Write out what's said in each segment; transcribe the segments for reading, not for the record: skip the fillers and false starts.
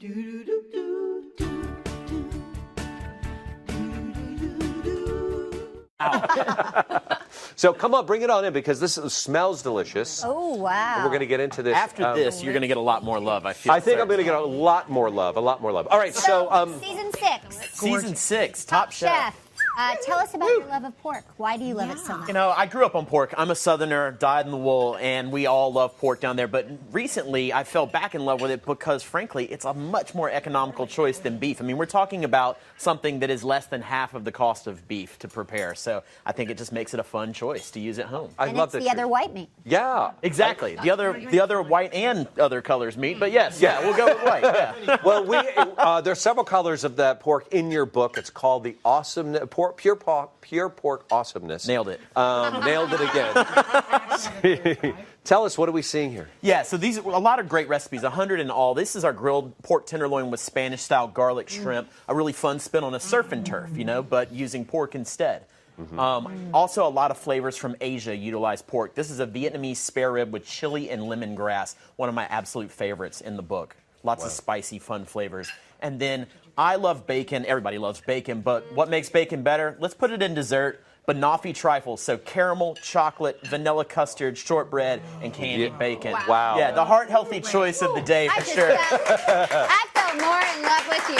So come on, bring it on in, because this smells delicious. Oh, wow. And we're going to get into this. After this, you're going to get a lot more love, I feel. I think I'm going to get a lot more love, All right, so season 6. Season 6, Top Chef. Tell us about your love of pork. Why do you love it so much? You know, I grew up on pork. I'm a Southerner, dyed in the wool, and we all love pork down there. But recently, I fell back in love with it because, frankly, it's a much more economical choice than beef. I mean, we're talking about something that is less than half of the cost of beef to prepare. So I think it just makes it a fun choice to use at home. I love it's the other white meat. Yeah, exactly. The other white and other colors meat. But yes, yeah, we'll go with white. Yeah. Well, there's several colors of that pork in your book. It's called the Pure Pork Awesomeness. Nailed it. Nailed it again. Tell us, what are we seeing here? Yeah, so these are a lot of great recipes, 100 in all. This is our grilled pork tenderloin with Spanish-style garlic shrimp, a really fun spin on a surf and turf, but using pork instead. Also, a lot of flavors from Asia utilize pork. This is a Vietnamese spare rib with chili and lemongrass, one of my absolute favorites in the book. Lots of spicy, fun flavors. And then I love bacon. Everybody loves bacon, but what makes bacon better? Let's put it in dessert. Banoffee trifles, so caramel, chocolate, vanilla custard, shortbread, and candied bacon. Wow. Yeah, the heart-healthy choice of the day for sure. I felt more in love with you.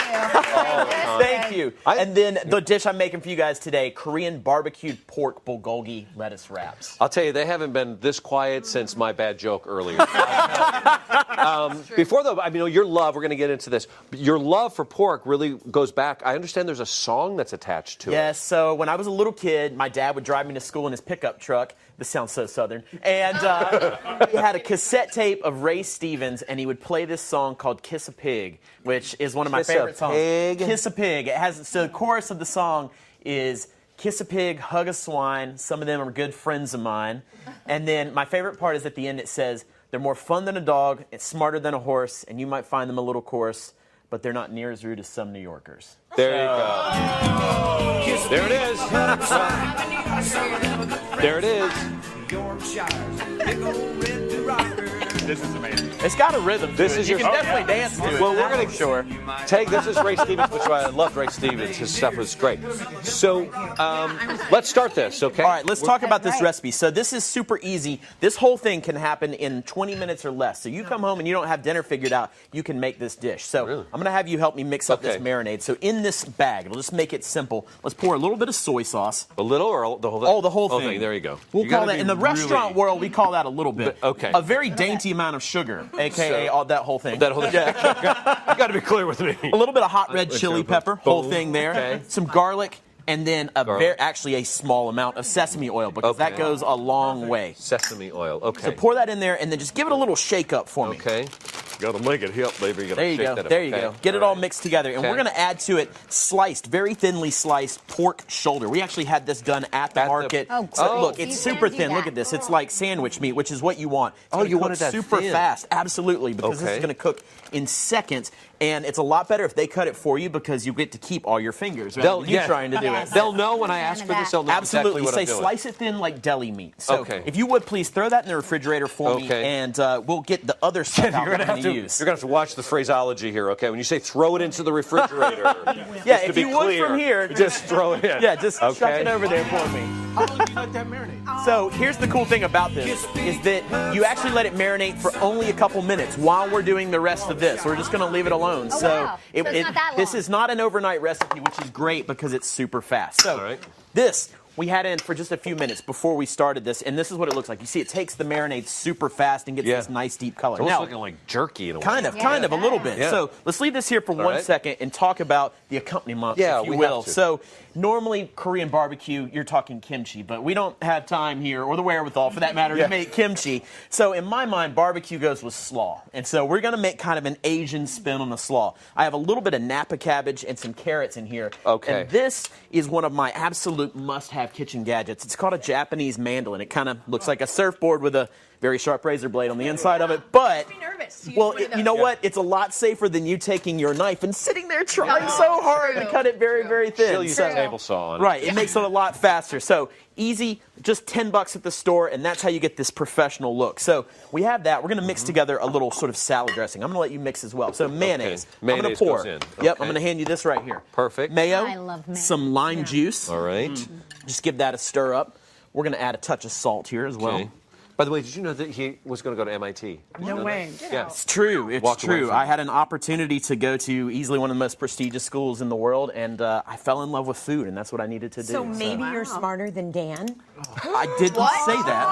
Thank you. And then the dish I'm making for you guys today, Korean barbecued pork bulgogi lettuce wraps. I'll tell you, they haven't been this quiet since my bad joke earlier. Before though, your love, we're going to get into this. Your love for pork really goes back. I understand there's a song that's attached to it. Yes, so when I was a little kid, my dad would drive me to school in his pickup truck. This sounds so Southern. And he had a cassette tape of Ray Stevens, and he would play this song called Kiss a Pig, which is one of my favorite songs. Kiss a Pig. So the chorus of the song is, kiss a pig, hug a swine, some of them are good friends of mine. And then my favorite part is at the end it says, they're more fun than a dog, it's smarter than a horse, and you might find them a little coarse, but they're not near as rude as some New Yorkers. There you go. There it is. There it is. This is amazing. It's got a rhythm to it. You can definitely dance to it. Well, we're going to take, this is Ray Stevens, which I loved Ray Stevens. His stuff was great. So let's start this, okay? All right, let's talk about this recipe. So this is super easy. This whole thing can happen in 20 minutes or less. So you come home and you don't have dinner figured out, you can make this dish. So I'm going to have you help me mix up this marinade. So in this bag, we'll just make it simple. Let's pour a little bit of soy sauce. A little or the whole thing? Oh, the whole thing. There you go. We'll call that, in the restaurant world, we call that a little bit. Okay. A very dainty amount of sugar, a.k.a. all that whole thing. That whole thing. Yeah. You got to be clear with me. A little bit of hot red chili pepper, whole thing there. Okay. Some garlic. And then actually a small amount of sesame oil, because that goes a long way. Sesame oil, okay. So pour that in there and then just give it a little shake up for me. Okay. Got to make it hip, baby. There you go. There you go. Get it all mixed together. And we're going to add to it sliced, very thinly sliced pork shoulder. We actually had this done at the market. So look, it's super thin. Look at this. It's like sandwich meat, which is what you want. It's you wanted that super fast. Absolutely, because this is going to cook in seconds. And it's a lot better if they cut it for you, because you get to keep all your fingers. Right? You're trying to do it. They'll know when I ask for this. They'll know exactly what I'm doing. Slice it thin like deli meat. So if you would, please throw that in the refrigerator for me, and we'll get the other stuff out that we're going to use. You're going to have to watch the phraseology here, okay? When you say throw it into the refrigerator. If you would from here, just throw it in. Yeah, just chuck it over there for me. How long do you let that marinate? So here's the cool thing about this, is that you actually let it marinate for only a couple minutes while we're doing the rest of this. We're just going to leave it alone. This is not an overnight recipe, which is great because it's super fast. So this we had in for just a few minutes before we started this, and this is what it looks like. You see, it takes the marinade super fast and gets this nice deep color. It's looking like jerky in a way. Kind of, a little bit. Yeah. So let's leave this here for 1 second and talk about the accompaniment, if you will. So normally, Korean barbecue, you're talking kimchi, but we don't have time here, or the wherewithal for that matter, to make kimchi. So in my mind, barbecue goes with slaw. And so we're going to make kind of an Asian spin on the slaw. I have a little bit of Napa cabbage and some carrots in here. Okay. And this is one of my absolute must-have kitchen gadgets. It's called a Japanese mandolin. It kind of looks like a surfboard with a very sharp razor blade on the inside of it, but twist. You know what? It's a lot safer than you taking your knife and sitting there trying so hard to cut it very, very thin. She'll use a table saw on it. Right, it makes it a lot faster. So easy, just $10 at the store, and that's how you get this professional look. So we have that. We're going to mix together a little sort of salad dressing. I'm going to let you mix as well. So mayonnaise. Okay. Mayonnaise I'm going to pour. goes in. Yep, Okay. I'm going to hand you this right here. Perfect. Mayo. I love mayo. Some lime juice. All right. Just give that a stir up. We're going to add a touch of salt here as well. Okay. By the way, did you know that he was going to go to MIT? No way. Yeah. It's true. It's Walked away true. from I it. had an opportunity to go to easily one of the most prestigious schools in the world, and I fell in love with food, and that's what I needed to do. So maybe you're smarter than Dan? I didn't say that.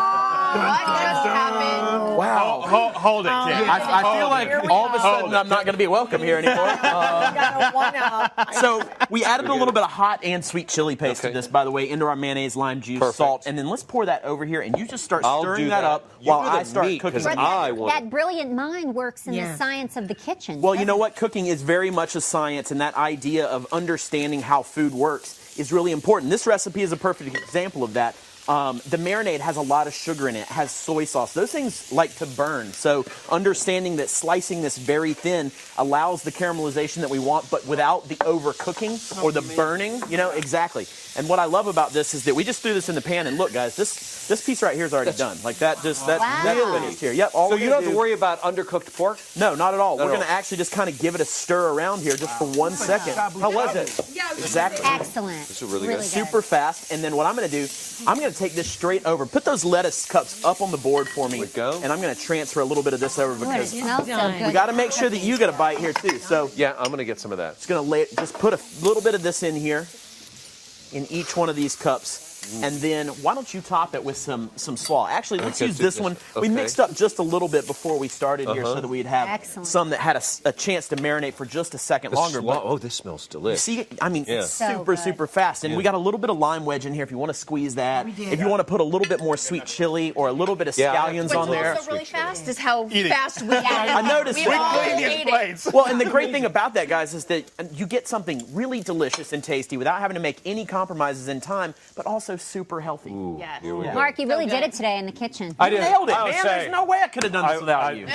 What just happened? Wow. Hold it, Ken. I feel like all of a sudden I'm not going to be welcome here anymore. Got a one-up. So we added a little bit of hot and sweet chili paste to Okay. this, by the way, into our mayonnaise, lime juice, Perfect. salt, and then let's pour that over here, and you just start I'll stirring do that that. up You while do the I start meat, cooking. 'cause it. I want That brilliant mind works in Yeah. the science of the kitchen. Well, you know what? Cooking is very much a science, and that idea of understanding how food works is really important. This recipe is a perfect example of that. The marinade has a lot of sugar in it. It has soy sauce. Those things like to burn. So understanding that slicing this very thin allows the caramelization that we want, but without the overcooking or the burning, exactly. And what I love about this is that we just threw this in the pan, and look, guys, this piece right here is already done. Like that's Wow. finished here. Yep. All So we're you gonna don't have to worry about undercooked pork? No, not at all. Not We're at going to all. actually just kind of give it a stir around here just for 1 second. How was it? Exactly. Excellent. This is really good. Super fast. And then what I'm going to do, I'm going to take this straight over. Put those lettuce cups up on the board for me. There we go. And I'm going to transfer a little bit of this over Ooh, it because smells so done. good. we got to make sure that you get a bite here too. So Yeah, I'm going to get some of that. just going to just put a little bit of this in here in each one of these cups. And then why don't you top it with some slaw? Actually, let's Okay, use this one. We okay. mixed up just a little bit before we started here so that we'd have Excellent. some that had a chance to marinate for just a second longer. But Oh, this smells you delicious. see, I mean, Yeah. it's So super, good. super fast. And we got a little bit of lime wedge in here if you want to squeeze that. If you want to put a little bit more sweet chili or a little bit of Yeah, I like scallions the on sweet there. chili. Also really fast is how Eat it. fast we I noticed we that. all Clean these ate it. plates. Well, and the great thing about that, guys, is that you get something really delicious and tasty without having to make any compromises in time, but also super healthy. Yes. Here we go. Mark, you really So did good. it today in the kitchen. I did. Nailed it, I would man. say- There's no way I could have done this without you.